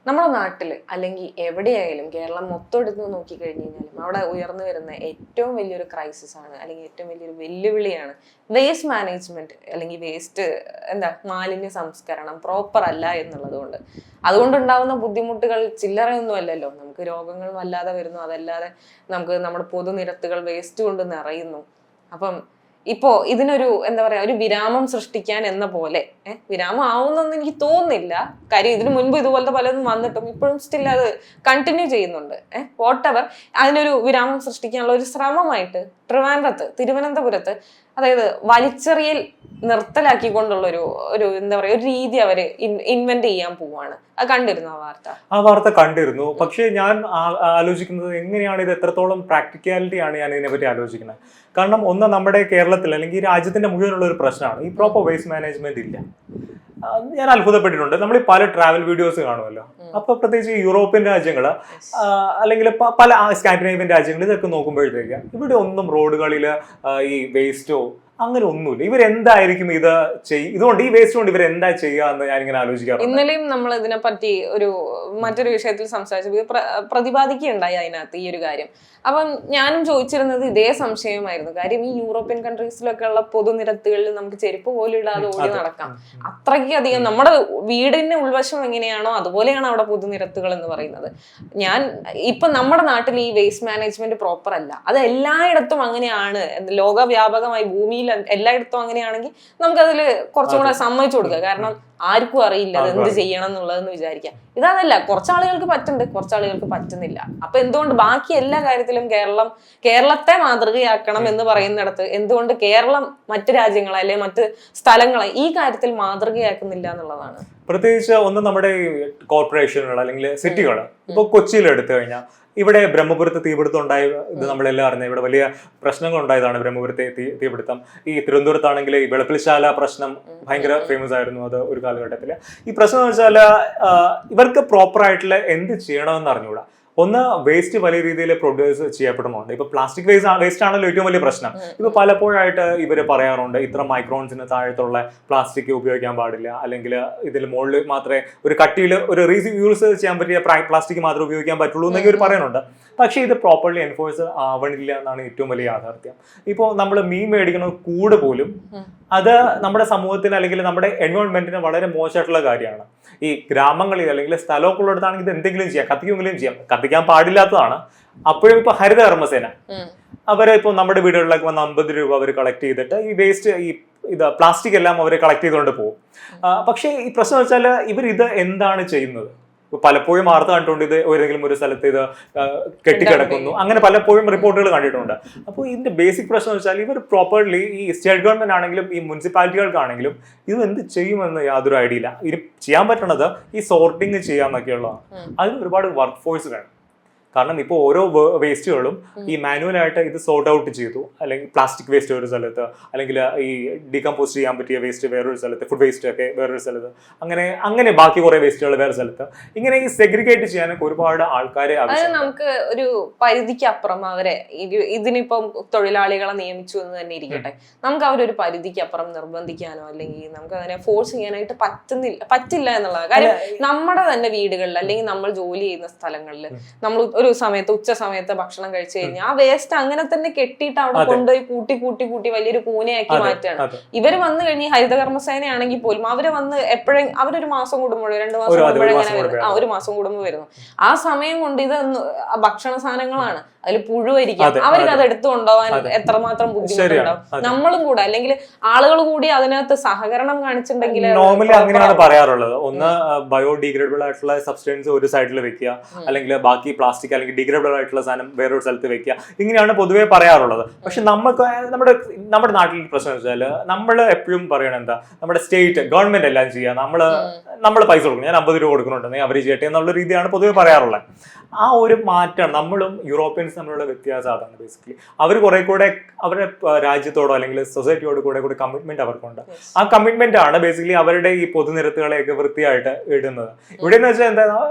നമ്മുടെ നാട്ടിൽ അല്ലെങ്കിൽ എവിടെയായാലും കേരളം മൊത്തം എടുത്ത് നോക്കിക്കഴിഞ്ഞു കഴിഞ്ഞാലും അവിടെ ഉയർന്നു വരുന്ന ഏറ്റവും വലിയൊരു ക്രൈസിസ് ആണ്, അല്ലെങ്കിൽ ഏറ്റവും വലിയൊരു വെല്ലുവിളിയാണ് വേസ്റ്റ് മാനേജ്മെന്റ്, അല്ലെങ്കിൽ വേസ്റ്റ് മാലിന്യ സംസ്കരണം പ്രോപ്പർ അല്ല എന്നുള്ളത് കൊണ്ട്. അതുകൊണ്ടുണ്ടാവുന്ന ബുദ്ധിമുട്ടുകൾ ചില്ലറയൊന്നും അല്ലല്ലോ. നമുക്ക് രോഗങ്ങൾ വല്ലാതെ വരുന്നു, അതല്ലാതെ നമുക്ക് നമ്മുടെ പൊതുനിരത്തുകൾ വേസ്റ്റ് കൊണ്ട് നിറയുന്നു. അപ്പം ഇപ്പോ ഇതിനൊരു ഒരു വിരാമം സൃഷ്ടിക്കാൻ എന്ന പോലെ വിരാമം ആവുന്നൊന്നും എനിക്ക് തോന്നുന്നില്ല. കാര്യം ഇതിനു മുൻപ് ഇതുപോലത്തെ പലതും വന്നിട്ടും ഇപ്പോഴും സ്റ്റിൽ അത് കണ്ടിന്യൂ ചെയ്യുന്നുണ്ട്. വോട്ടെവർ അതിനൊരു വിരാമം സൃഷ്ടിക്കാനുള്ള ഒരു ശ്രമമായിട്ട് തിരുവനന്തപുരത്ത് അതായത് വലിച്ചെറിയൽ നിർത്തലാക്കിക്കൊണ്ടുള്ള ഒരു ഒരു രീതി അവര് ഇൻവെന്റ് ചെയ്യാൻ പോവാണ്. അത് കണ്ടിരുന്നു ആ വാർത്ത കണ്ടിരുന്നു. പക്ഷെ ഞാൻ ആലോചിക്കുന്നത് എങ്ങനെയാണ് ഇത്, എത്രത്തോളം പ്രാക്ടിക്കാലിറ്റി ആണ് ഞാൻ ഇതിനെപ്പറ്റി ആലോചിക്കുന്നത്. കാരണം ഒന്ന്, നമ്മുടെ കേരളത്തിൽ അല്ലെങ്കിൽ ഈ രാജ്യത്തിന്റെ മുഴുവനുള്ള ഒരു പ്രശ്നമാണ് ഈ പ്രോപ്പർ വേസ്റ്റ് മാനേജ്മെന്റ് ഇല്ല. ഞാൻ അത്ഭുതപ്പെട്ടിട്ടുണ്ട്. നമ്മൾ പല ട്രാവൽ വീഡിയോസ് കാണുമല്ലോ, അപ്പൊ പ്രത്യേകിച്ച് യൂറോപ്യൻ രാജ്യങ്ങള് അല്ലെങ്കിൽ പല സ്കാൻഡിനേവിയൻ രാജ്യങ്ങൾ ഇതൊക്കെ നോക്കുമ്പോഴത്തേക്ക് ഇവിടെ ഒന്നും റോഡുകളിൽ ഈ വേസ്റ്റോ അങ്ങനെ ഒന്നുമില്ല. ഇവരെന്തായിരിക്കും ഇതുകൊണ്ട് ഈ വേസ്റ്റ് കൊണ്ട് ഇവരെന്താ ചെയ്യാന്ന് ഞാനിങ്ങനെ ആലോചിക്കാറുണ്ട്. ഇന്നലെയും നമ്മൾ ഇതിനെപ്പറ്റി മറ്റൊരു വിഷയത്തിൽ സംസാരിച്ചു പ്രതിപാദിക്കുകയുണ്ടായി അതിനകത്ത് ഈ ഒരു കാര്യം. അപ്പം ഞാനും ചോദിച്ചിരുന്നത് ഇതേ സംശയമായിരുന്നു. കാര്യം ഈ യൂറോപ്യൻ കൺട്രീസിലൊക്കെ ഉള്ള പൊതുനിരത്തുകളിൽ നമുക്ക് ചെരുപ്പ് പോലും ഇടാതെ ഓടി നടക്കാം. അത്രയ്ക്ക് അധികം നമ്മുടെ വീടിന്റെ ഉൾവശം എങ്ങനെയാണോ അതുപോലെയാണ് അവിടെ പൊതുനിരത്തുകൾ എന്ന് പറയുന്നത്. ഇപ്പൊ നമ്മുടെ നാട്ടിൽ ഈ വേസ്റ്റ് മാനേജ്മെന്റ് പ്രോപ്പർ അല്ല. അത് എല്ലായിടത്തും അങ്ങനെയാണ്, ലോകവ്യാപകമായി ഭൂമിയിൽ എല്ലായിടത്തും അങ്ങനെയാണെങ്കിൽ നമുക്കതിൽ കുറച്ചും കൂടെ സമ്മതിച്ചു കൊടുക്കുക. കാരണം ആർക്കും അറിയില്ല അത് എന്ത് ചെയ്യണം എന്നുള്ളതെന്ന് വിചാരിക്കാം. ഇതല്ല, കുറച്ചാളുകൾക്ക് പറ്റുന്നുണ്ട്, കുറച്ചാളുകൾക്ക് പറ്റുന്നില്ല. അപ്പൊ എന്തുകൊണ്ട് ബാക്കി എല്ലാ കാര്യത്തിലും കേരളത്തെ മാതൃകയാക്കണം എന്ന് പറയുന്നിടത്ത് എന്തുകൊണ്ട് കേരളം മറ്റു രാജ്യങ്ങളെ അല്ലെ മറ്റ് സ്ഥലങ്ങളെ ഈ കാര്യത്തിൽ മാതൃകയാക്കുന്നില്ല എന്നുള്ളതാണ്. പ്രത്യേകിച്ച് ഒന്ന് നമ്മുടെ കോർപ്പറേഷനുകൾ അല്ലെങ്കിൽ സിറ്റികൾ, ഇപ്പൊ കൊച്ചിയിൽ എടുത്തു കഴിഞ്ഞാൽ ഇവിടെ ബ്രഹ്മപുരത്ത് തീപിടുത്തം ഉണ്ടായ ഇത് നമ്മളെല്ലാം അറിഞ്ഞത്. ഇവിടെ വലിയ പ്രശ്നങ്ങൾ ഉണ്ടായതാണ് ബ്രഹ്മപുരത്തെ തീപിടുത്തം. ഈ തിരുവനന്തപുരത്താണെങ്കിൽ ഈ വെളുപ്പിൽശാല പ്രശ്നം ഭയങ്കര ഫേമസ് ആയിരുന്നു അത് ഒരു കാലഘട്ടത്തിൽ. ഈ പ്രശ്നം എന്ന് വെച്ചാൽ ഇവർക്ക് പ്രോപ്പർ ആയിട്ടുള്ള എന്ത് ചെയ്യണമെന്ന് അറിഞ്ഞുകൂടാ. ഒന്ന്, വേസ്റ്റ് വലിയ രീതിയിൽ പ്രൊഡ്യൂസ് ചെയ്യപ്പെടുന്നുണ്ട്. ഇപ്പൊ പ്ലാസ്റ്റിക് വേസ്റ്റ് ആണല്ലോ ഏറ്റവും വലിയ പ്രശ്നം. ഇപ്പൊ പലപ്പോഴായിട്ട് ഇവര് പറയാറുണ്ട് ഇത്ര മൈക്രോൺസിന് താഴത്തുള്ള പ്ലാസ്റ്റിക് ഉപയോഗിക്കാൻ പാടില്ല, അല്ലെങ്കിൽ ഇതിൽ മുകളിൽ മാത്രമേ ഒരു കട്ടിയിൽ ഒരു റീയൂസ് ചെയ്യാൻ പറ്റിയ പ്ലാസ്റ്റിക് മാത്രമേ ഉപയോഗിക്കാൻ പറ്റുള്ളൂ എന്നൊക്കെ ഇവർ പറയുന്നുണ്ട്. പക്ഷേ ഇത് പ്രോപ്പർലി എൻഫോഴ്സ് ആവണില്ല എന്നാണ് ഏറ്റവും വലിയ യാഥാർത്ഥ്യം. ഇപ്പോൾ നമ്മൾ മീൻ മേടിക്കുന്ന കൂട് പോലും അത് നമ്മുടെ സമൂഹത്തിന് അല്ലെങ്കിൽ നമ്മുടെ എൻവയോൺമെന്റിന് വളരെ മോശമായിട്ടുള്ള കാര്യമാണ്. ഈ ഗ്രാമങ്ങളിൽ അല്ലെങ്കിൽ സ്ഥലമൊക്കെ ഉള്ളിടത്താണെങ്കിൽ ഇത് എന്തെങ്കിലും ചെയ്യാം, കത്തിക്കുമെങ്കിലും ചെയ്യാം. കത്തിക്കാൻ പാടില്ലാത്തതാണ്. അപ്പോഴും ഇപ്പൊ ഹരിത കർമ്മസേന അവരെ ഇപ്പോൾ നമ്മുടെ വീടുകളിലൊക്കെ വന്ന് 50 രൂപ അവർ കളക്ട് ചെയ്തിട്ട് ഈ വേസ്റ്റ് പ്ലാസ്റ്റിക് എല്ലാം അവർ കളക്ട് ചെയ്തുകൊണ്ട് പോകും. പക്ഷേ ഈ പ്രശ്നം വെച്ചാൽ ഇത് എന്താണ് ചെയ്യുന്നത്? പലപ്പോഴും വാർത്ത കണ്ടുകൊണ്ട് ഇത് ഏതെങ്കിലും ഒരു സ്ഥലത്ത് ഇത് കെട്ടിക്കിടക്കുന്നു, അങ്ങനെ പലപ്പോഴും റിപ്പോർട്ടുകൾ കണ്ടിട്ടുണ്ട്. അപ്പോൾ ഇതിന്റെ ബേസിക് പ്രശ്നം വെച്ചാൽ ഇവർ പ്രോപ്പർലി ഈ സ്റ്റേറ്റ് ഗവൺമെന്റ് ആണെങ്കിലും ഈ മുനിസിപ്പാലിറ്റികൾക്കാണെങ്കിലും ഇത് എന്ത് ചെയ്യുമെന്ന് യാതൊരു ഐഡിയ ഇല്ല. ഇത് ചെയ്യാൻ പറ്റണത് ഈ സോർട്ടിങ് ചെയ്യാന്നൊക്കെയുള്ളതാണ്. അതിന് ഒരുപാട് വർക്ക് ഫോഴ്സ് വേണം. കാരണം ഇപ്പോൾ ഓരോ വേസ്റ്റുകളും ഈ മാനുവലായിട്ട് ഇത് സോർട്ട് ഔട്ട് ചെയ്തു, അല്ലെങ്കിൽ പ്ലാസ്റ്റിക് വേസ്റ്റ് ഒരു സ്ഥലത്ത്, അല്ലെങ്കിൽ ഈ ഡീകമ്പോസ്റ്റ് ചെയ്യാൻ പറ്റിയ വേസ്റ്റ് വേറൊരു സ്ഥലത്ത്, ഫുഡ് വേസ്റ്റ് ഒക്കെ വേറൊരു സ്ഥലത്ത്, അങ്ങനെ ബാക്കി കുറെ വേസ്റ്റുകൾ വേറെ സ്ഥലത്ത്, ഇങ്ങനെ ഈ സെഗ്രിഗേറ്റ് ചെയ്യാനൊക്കെ ഒരുപാട് ആൾക്കാരെ നമുക്ക് ഒരു പരിധിക്ക് അപ്പുറം അവരെ ഇതിനിപ്പം തൊഴിലാളികളെ നിയമിച്ചു എന്ന് തന്നെ ഇരിക്കട്ടെ, നമുക്ക് അവരൊരു പരിധിക്ക് അപ്പുറം നിർബന്ധിക്കാനോ അല്ലെങ്കിൽ നമുക്ക് അതിനെ ഫോഴ്സ് ചെയ്യാനായിട്ട് പറ്റില്ല എന്നുള്ളതാണ്. കാര്യം നമ്മുടെ തന്നെ വീടുകളിൽ അല്ലെങ്കിൽ നമ്മൾ ജോലി ചെയ്യുന്ന സ്ഥലങ്ങളിൽ നമ്മൾ ഉച്ച സമയത്ത് ഭക്ഷണം കഴിച്ചു കഴിഞ്ഞാൽ ആ വേസ്റ്റ് അങ്ങനെ തന്നെ കെട്ടിയിട്ട് അവിടെ കൊണ്ടുപോയി കൂട്ടി വലിയൊരു കൂനയാക്കി മാറ്റാണ്. ഇവര് വന്നു കഴിഞ്ഞ് ഹരിതകർമ്മസേനയാണെങ്കിൽ പോലും അവര് വന്ന് എപ്പോഴും അവരൊരു മാസം കൂടുമ്പോഴോ 2 മാസം കൂടുമ്പോഴോ ഒരു മാസം കൂടുമ്പോൾ വരുന്നു. ആ സമയം കൊണ്ട് ഇത് ഭക്ഷണ സാധനങ്ങളാണ്, അതിൽ പുഴുവായിരിക്കും. അവർക്ക് അത് എടുത്തു കൊണ്ടുപോകാൻ എത്രമാത്രം ബുദ്ധിമുട്ടുണ്ടാവും. നമ്മളും കൂടെ അല്ലെങ്കിൽ ആളുകൾ കൂടി അതിനകത്ത് സഹകരണം കാണിച്ചിട്ടുണ്ടെങ്കിൽ നോർമലി അങ്ങനെയാണ് പറയാറുള്ളത്. ഒന്ന്, ബയോഡിഗ്രേഡബിൾ ആയിട്ടുള്ള സബ്സ്റ്റൻസ് ഒരു സൈഡിൽ വെക്കുക, അല്ലെങ്കിൽ ബാക്കി പ്ലാസ്റ്റിക് അല്ലെങ്കിൽ ഡിഗ്രേഡബിൾ ആയിട്ടുള്ള സാധനം വേറൊരു സ്ഥലത്ത് വെക്കുക, ഇങ്ങനെയാണ് പൊതുവെ പറയാറുള്ളത്. പക്ഷെ നമ്മുടെ നാട്ടിൽ പ്രശ്നം വെച്ചാൽ നമ്മൾ എപ്പോഴും പറയണത് എന്താ, നമ്മുടെ സ്റ്റേറ്റ് ഗവൺമെന്റ് എല്ലാം ചെയ്യുക, നമ്മൾ പൈസ കൊടുക്കണം, ഞാൻ 50 രൂപ കൊടുക്കുന്നുണ്ടെങ്കിൽ അവർ ചെയ്യട്ടെ എന്നുള്ള രീതിയാണ് പൊതുവെ പറയാറുള്ളത്. ആ ഒരു മാറ്റം നമ്മളും യൂറോപ്യൻസ് തമ്മിലുള്ള വ്യത്യാസം അതാണ്. ബേസിക്കലി അവർ കുറെ കൂടെ അവരുടെ രാജ്യത്തോടോ അല്ലെങ്കിൽ സൊസൈറ്റിയോട് കൂടെ കമ്മിറ്റ്മെന്റ് അവർക്കുണ്ട്. ആ കമ്മിറ്റ്മെന്റ് ആണ് ബേസിക്കലി അവരുടെ ഈ പൊതുനിരത്തുകളെയൊക്കെ വൃത്തിയായിട്ട് ഇടുന്നത്. ഇവിടെ എന്ന് വെച്ചാൽ എന്താ,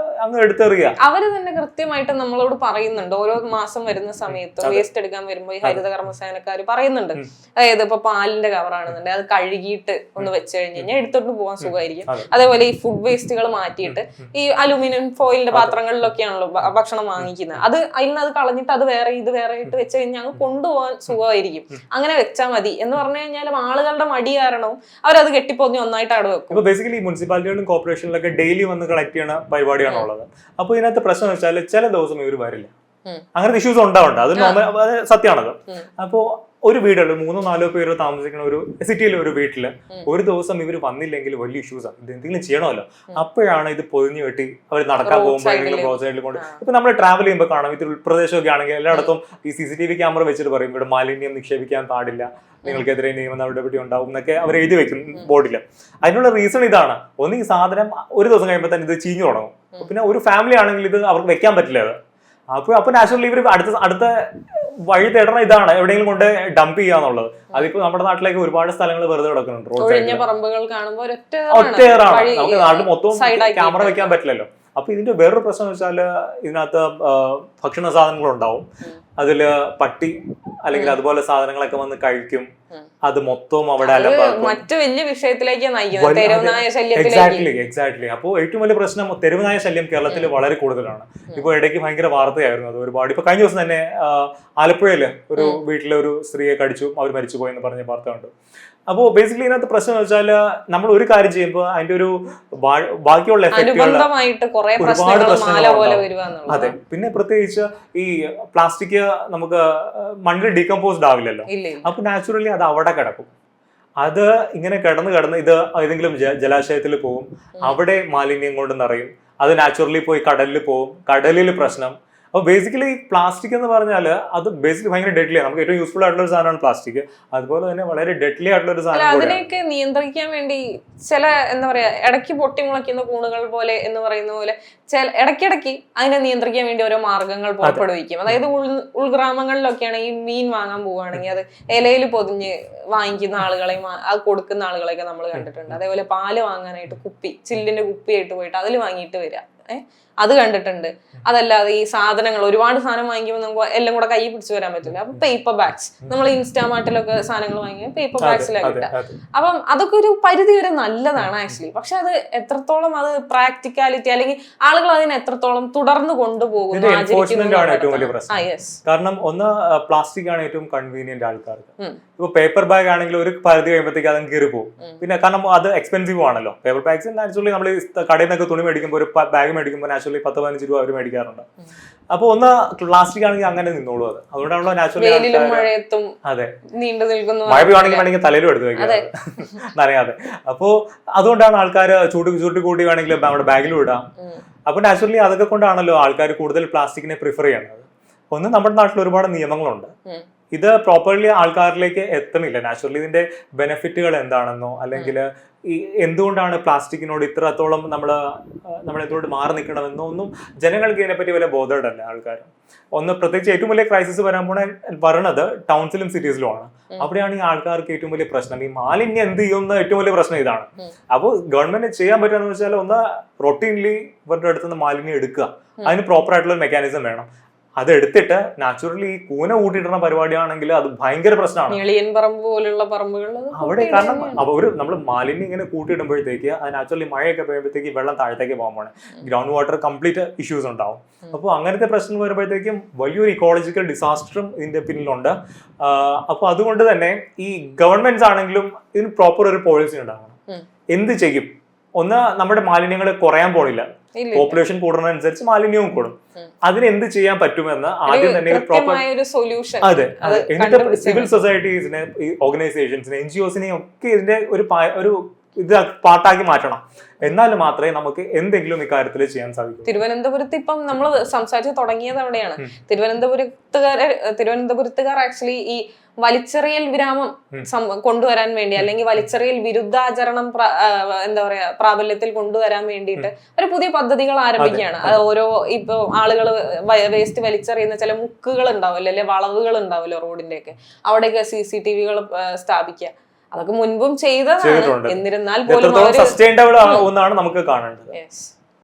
അങ്ങ് എടുത്തെറിയുക. അവര് തന്നെ കൃത്യമായിട്ട് നമ്മളോട് പറയുന്നുണ്ട് ഓരോ മാസം വരുന്ന സമയത്ത് വേസ്റ്റ് എടുക്കാൻ വരുമ്പോൾ ഈ ഹരിത കർമ്മസേനക്കാർ പറയുന്നുണ്ട്. അതായത് ഇപ്പൊ പാലിന്റെ കവറാണെന്നുണ്ടെങ്കിൽ അത് കഴുകിയിട്ട് ഒന്ന് വെച്ച് കഴിഞ്ഞ് കഴിഞ്ഞാൽ എടുത്തോണ്ട് പോകാൻ സുഖമായിരിക്കും. അതേപോലെ ഈ ഫുഡ് വേസ്റ്റുകൾ മാറ്റിയിട്ട് ഈ അലുമിനിയം ഫോയിലിന്റെ പാത്രങ്ങളിലൊക്കെയാണല്ലോ ഭക്ഷണം വാങ്ങിക്കുന്നത്, അതിൽ നിന്ന് അത് കളഞ്ഞിട്ട് അത് വേറെ ഇത് വേറെ ഇട്ട് വെച്ച് കഴിഞ്ഞാൽ അങ്ങ് കൊണ്ടുപോകാൻ സുഖമായിരിക്കും. അങ്ങനെ വെച്ചാൽ മതി എന്ന് പറഞ്ഞു കഴിഞ്ഞാലും ആളുകളുടെ മടി കാരണവും അവരത് കെട്ടിപ്പൊന്നി ഒന്നായിട്ട് അവിടെ വെക്കും. ഇപ്പൊ ബേസിക്കലി മുനിസിപ്പാലിറ്റികളിലും കോർപ്പറേഷനിലൊക്കെ ഡെയിലി വന്ന് കളക്ട് ചെയ്യുന്ന പരിപാടിയാണ് ഉള്ളത്. അപ്പൊ ഇതിനകത്ത് പ്രശ്നം വെച്ചാൽ ചില ദിവസം ഇവർ വരില്ല, അങ്ങനത്തെ ഇഷ്യൂസ് ഉണ്ടാവുന്നുണ്ട്. അത് നോർമൽ സത്യമാണത്. അപ്പോ ഒരു വീടുകൾ 3-4 പേര് താമസിക്കുന്ന ഒരു സിറ്റിയിലെ ഒരു വീട്ടില് ഒരു ദിവസം ഇവർ വന്നില്ലെങ്കിൽ വലിയ ഇഷ്യൂസ് ആണ്. ഇത് എന്തെങ്കിലും ചെയ്യണമല്ലോ. അപ്പോഴാണ് ഇത് പൊതിഞ്ഞു വെട്ടി അവർ നടക്കാൻ പോകുമ്പോൾ റോഡ് സൈഡിൽ കൊണ്ട് ഇപ്പൊ നമ്മൾ ട്രാവൽ ചെയ്യുമ്പോൾ കാണാം, ഇത് ഉൾപ്രദേശമൊക്കെ ആണെങ്കിൽ എല്ലായിടത്തും ഈ CCTV ക്യാമറ വെച്ചിട്ട് പറയും ഇവിടെ മാലിന്യം നിക്ഷേപിക്കാൻ പാടില്ല, നിങ്ങൾക്കെതിരെ നിയമ നടപടി ഉണ്ടാവും എന്നൊക്കെ അവർ എഴുതി വെക്കും ബോർഡിൽ. അതിനുള്ള റീസൺ ഇതാണ്. ഒന്ന്, ഈ സാധനം ഒരു ദിവസം കഴിയുമ്പോൾ തന്നെ ഇത് ചീഞ്ഞു തുടങ്ങും. പിന്നെ ഒരു ഫാമിലി ആണെങ്കിൽ ഇത് അവർക്ക് വെക്കാൻ പറ്റില്ല. അത് അപ്പൊ നാച്ചുറലി ഇവർ അടുത്ത വഴി തേടണം ഇതാണ്, എവിടെയെങ്കിലും കൊണ്ട് ഡംപ് ചെയ്യാന്നുള്ളത്. അതിപ്പോ നമ്മുടെ നാട്ടിലേക്ക് ഒരുപാട് സ്ഥലങ്ങൾ വെറുതെ കിടക്കുന്നുണ്ട്. റോഡ് ഒറ്റയേറാണ്, നമുക്ക് നാട്ടിൽ മൊത്തം ക്യാമറ വെക്കാൻ പറ്റില്ലല്ലോ. അപ്പൊ ഇതിന്റെ വേറൊരു പ്രശ്നം വെച്ചാൽ ഇതിനകത്ത് ഭക്ഷണ സാധനങ്ങൾ ഉണ്ടാവും, അതില് പട്ടി അല്ലെങ്കിൽ അതുപോലെ സാധനങ്ങളൊക്കെ വന്ന് കഴിക്കും, അത് മൊത്തം അവിടെ മറ്റു വലിയ വിഷയത്തിലേക്ക് എക്സാക്ട്ലി. അപ്പോൾ ഏറ്റവും വലിയ പ്രശ്നം തെരുവുനായ ശല്യം കേരളത്തിൽ വളരെ കൂടുതലാണ്. ഇപ്പൊ ഇടയ്ക്ക് ഭയങ്കര വാർത്തയായിരുന്നു അത് ഒരുപാട്. ഇപ്പൊ കഴിഞ്ഞ ദിവസം തന്നെ ആലപ്പുഴയില് ഒരു വീട്ടിലെ ഒരു സ്ത്രീയെ കടിച്ചു, അവർ മരിച്ചുപോയി എന്ന് പറഞ്ഞ വാർത്ത ഉണ്ട്. അപ്പോൾ ബേസിക്കലി ഇതിനകത്ത് പ്രശ്നം എന്ന് വെച്ചാൽ നമ്മൾ ഒരു കാര്യം ചെയ്യുമ്പോൾ അതിന്റെ ഒരു ബാക്കിയുള്ള ഒരുപാട് പ്രശ്നങ്ങൾ. അതെ, പിന്നെ പ്രത്യേകിച്ച് ഈ പ്ലാസ്റ്റിക് നമുക്ക് മണ്ണിൽ ഡീകമ്പോസ്ഡ് ആവില്ലല്ലോ. അപ്പൊ നാച്ചുറലി അത് അവിടെ കിടക്കും. അത് ഇങ്ങനെ കിടന്ന് ഇത് ഏതെങ്കിലും ജലാശയത്തിൽ പോകും, അവിടെ മാലിന്യം കൊണ്ട് നിറയും, അത് നാച്ചുറലി പോയി കടലിൽ പോകും, കടലിൽ പ്രശ്നം. അപ്പോൾ ബേസിക്കലി പ്ലാസ്റ്റിക് എന്ന് പറഞ്ഞാൽ അത് ബേസിക്കലി ഭയങ്കര ഡെഡ്ലി ആണ്. നമുക്ക് ഏറ്റവും യൂസ്ഫുൾ ആയിട്ടുള്ള ഒരു സാധനമാണ് പ്ലാസ്റ്റിക്. അതുപോലെ തന്നെ വളരെ ഡെഡ്ലി ആയിട്ടുള്ള ഒരു സാധനം. അതിനെയൊക്കെ നിയന്ത്രിക്കാൻ വേണ്ടി ചില എന്താ പറയാ ഇടയ്ക്ക് പൊട്ടിമുളയ്ക്കുന്ന കൂണുകൾ പോലെ എന്ന് പറയുന്ന പോലെ ഇടയ്ക്കിടയ്ക്ക് അതിനെ നിയന്ത്രിക്കാൻ വേണ്ടി ഓരോ മാർഗങ്ങൾ പുറപ്പെടുവിക്കും. അതായത് ഉൾഗ്രാമങ്ങളിലൊക്കെയാണ് ഈ മീൻ വാങ്ങാൻ പോവുകയാണെങ്കിൽ അത് ഇലയിൽ പൊതിഞ്ഞ് വാങ്ങിക്കുന്ന ആളുകളെയും അത് കൊടുക്കുന്ന ആളുകളെയൊക്കെ നമ്മൾ കണ്ടിട്ടുണ്ട്. അതേപോലെ പാല് വാങ്ങാനായിട്ട് ചില്ലിന്റെ കുപ്പിയായിട്ട് പോയിട്ട് അതിൽ വാങ്ങിയിട്ട് വരിക, അത് കണ്ടിട്ടുണ്ട്. അതല്ലാതെ ഈ സാധനങ്ങൾ ഒരുപാട് സാധനം വാങ്ങിക്കുമ്പോൾ നമുക്ക് എല്ലാം കൂടെ കൈ പിടിച്ചു വരാൻ പറ്റില്ല. അപ്പൊ പേപ്പർ ബാഗ്സ്, നമ്മൾ ഇൻസ്റ്റാമാർട്ടിലൊക്കെ സാധനങ്ങൾ വാങ്ങിയ പേപ്പർ ബാഗ്സിലൊക്കെ ഇട്ടാ. അപ്പം അതൊക്കെ ഒരു പരിധി വരെ നല്ലതാണ് ആക്ച്വലി. പക്ഷെ അത് എത്രത്തോളം അത് പ്രാക്ടിക്കാലിറ്റി അല്ലെങ്കിൽ ആളുകൾ അതിനെ എത്രത്തോളം തുടർന്ന് കൊണ്ടുപോകുന്നു, കാരണം ഒന്ന് പ്ലാസ്റ്റിക് ആണ് ഏറ്റവും കൺവീനിയന്റ് ആൾക്കാർക്ക്. ഇപ്പൊ പേപ്പർ ബാഗ് ആണെങ്കിൽ ഒരു പരിധി കഴിയുമ്പോഴത്തേക്ക് അതും കീറി പോകും. പിന്നെ കാരണം അത് എക്സ്പെൻസീവ് ആണല്ലോ. പേപ്പർ ബാഗ്സ് നാച്ചുറലി നമ്മൾ കടയിൽ നിന്നൊക്കെ തുണി മേടിക്കുമ്പോൾ ഒരു ബാഗ് മേടിക്കുമ്പോൾ നാച്ചുറലി 10-15 രൂപ അവർ മേടിക്കാറുണ്ട്. അപ്പൊ ഒന്ന് പ്ലാസ്റ്റിക് ആണെങ്കിൽ അങ്ങനെ നിന്നോളൂ. അത് അതുകൊണ്ടാണല്ലോ നാച്ചുറലി അതെ മഴ പെയ്യുവാണെങ്കിൽ വേണമെങ്കിൽ തലയിലും എടുത്ത് വെക്കാം നനയാതെ. അപ്പോ അതുകൊണ്ടാണ് ആൾക്കാർ ചൂട് കൂട്ടി വേണമെങ്കിൽ നമ്മുടെ ബാഗിലും ഇടാം. അപ്പൊ നാച്ചുറലി അതൊക്കെ കൊണ്ടാണല്ലോ ആൾക്കാർ കൂടുതൽ പ്ലാസ്റ്റിക്കിനെ പ്രിഫർ ചെയ്യുന്നത്. ഒന്ന്, നമ്മുടെ നാട്ടിൽ ഒരുപാട് നിയമങ്ങളുണ്ട്, ഇത് പ്രോപ്പർലി ആൾക്കാരിലേക്ക് എത്തണില്ല. നാച്ചുറലി ഇതിന്റെ ബെനിഫിറ്റുകൾ എന്താണെന്നോ അല്ലെങ്കിൽ ഈ എന്തുകൊണ്ടാണ് പ്ലാസ്റ്റിക്കിനോട് ഇത്രത്തോളം നമ്മളെന്തുകൊണ്ട് മാറി നിൽക്കണമെന്നോ ഒന്നും ജനങ്ങൾക്ക് ഇതിനെപ്പറ്റി വലിയ ബോധേഡല്ല ആൾക്കാർ. ഒന്ന് പ്രത്യേകിച്ച് ഏറ്റവും വലിയ ക്രൈസിസ് പറയുന്നത് ടൗൺസിലും സിറ്റീസിലുമാണ്. അവിടെയാണ് ഈ ആൾക്കാർക്ക് ഏറ്റവും വലിയ പ്രശ്നം. ഈ മാലിന്യം എന്ത് ചെയ്യുന്ന ഏറ്റവും വലിയ പ്രശ്നം ഇതാണ്. അപ്പോൾ ഗവൺമെന്റ് ചെയ്യാൻ പറ്റുകയെന്ന് വെച്ചാൽ ഒന്ന് റൊട്ടീൻലി ഇവരുടെ അടുത്തുനിന്ന് മാലിന്യം എടുക്കുക, അതിന് പ്രോപ്പർ ആയിട്ടുള്ള മെക്കാനിസം വേണം. അത് എടുത്തിട്ട് നാച്ചുറലി ഈ കൂന കൂട്ടിയിടുന്ന പരിപാടിയാണെങ്കിൽ അത് ഭയങ്കര പ്രശ്നമാണ് അവിടെ. കാരണം നമ്മൾ മാലിന്യം ഇങ്ങനെ കൂട്ടിയിടുമ്പോഴത്തേക്ക് അത് നാച്ചുറലി മഴയൊക്കെ പെയ്യുമ്പോഴത്തേക്ക് വെള്ളം താഴത്തേക്ക് പോകാൻ പോണേ, ഗ്രൗണ്ട് വാട്ടർ കംപ്ലീറ്റ് ഇഷ്യൂസ് ഉണ്ടാവും. അപ്പോൾ അങ്ങനത്തെ പ്രശ്നം വരുമ്പോഴത്തേക്കും വലിയൊരു ഇക്കോളജിക്കൽ ഡിസാസ്റ്ററും ഇതിന്റെ പിന്നിലുണ്ട്. അപ്പോൾ അതുകൊണ്ട് തന്നെ ഈ ഗവൺമെന്റ്സ് ആണെങ്കിലും ഇതിന് പ്രോപ്പർ ഒരു പോളിസി ഉണ്ടാവണം. എന്ത് ചെയ്യും? ഒന്ന്, നമ്മുടെ മാലിന്യങ്ങൾ കുറയാൻ പോണില്ല, പോപ്പുലേഷൻ കൂടുന്നതനുസരിച്ച് മാലിന്യവും കൂടും. അതിന് എന്ത് ചെയ്യാൻ പറ്റുമെന്ന് ആദ്യം തന്നെ പ്രോപ്പർ അതെ. എന്നിട്ട് സിവിൽ സൊസൈറ്റീസിനെ, ഓർഗനൈസേഷൻസിനെ, NGOസിനെ ഒക്കെ ഇതിന്റെ ഒരു ഇത് പാർട്ടാക്കി മാറ്റണം. എന്നാൽ മാത്രമേ നമുക്ക് എന്തെങ്കിലും ഇക്കാര്യത്തിൽ ചെയ്യാൻ സാധിക്കൂ. തിരുവനന്തപുരത്ത് ഇപ്പം നമ്മൾ സംസാരിച്ച് തുടങ്ങിയത് അവിടെയാണ്. തിരുവനന്തപുരത്തുകാർ ആക്ച്വലി ഈ വലിച്ചെറിയൽ വിരാമം കൊണ്ടുവരാൻ വേണ്ടി അല്ലെങ്കിൽ വലിച്ചെറിയൽ വിരുദ്ധാചരണം എന്താ പറയാ പ്രാബല്യത്തിൽ കൊണ്ടുവരാൻ വേണ്ടിയിട്ട് ഒരു പുതിയ പദ്ധതികൾ ആരംഭിക്കുകയാണ്. അത് ഓരോ ഇപ്പൊ ആളുകൾ വേസ്റ്റ് വലിച്ചെറിയുന്ന ചില മുക്കുകൾ ഉണ്ടാവില്ല, അല്ലെ വളവുകൾ ഉണ്ടാവില്ല റോഡിന്റെയൊക്കെ, അവിടെയൊക്കെ CCTVകൾ സ്ഥാപിക്കുക. അതൊക്കെ മുൻപും ചെയ്തതാണ്. എന്നിരുന്നാൽ പോലും സസ്റ്റൈനബിൾ ആവുമെന്നാണ് നമുക്ക് കാണേണ്ടത്.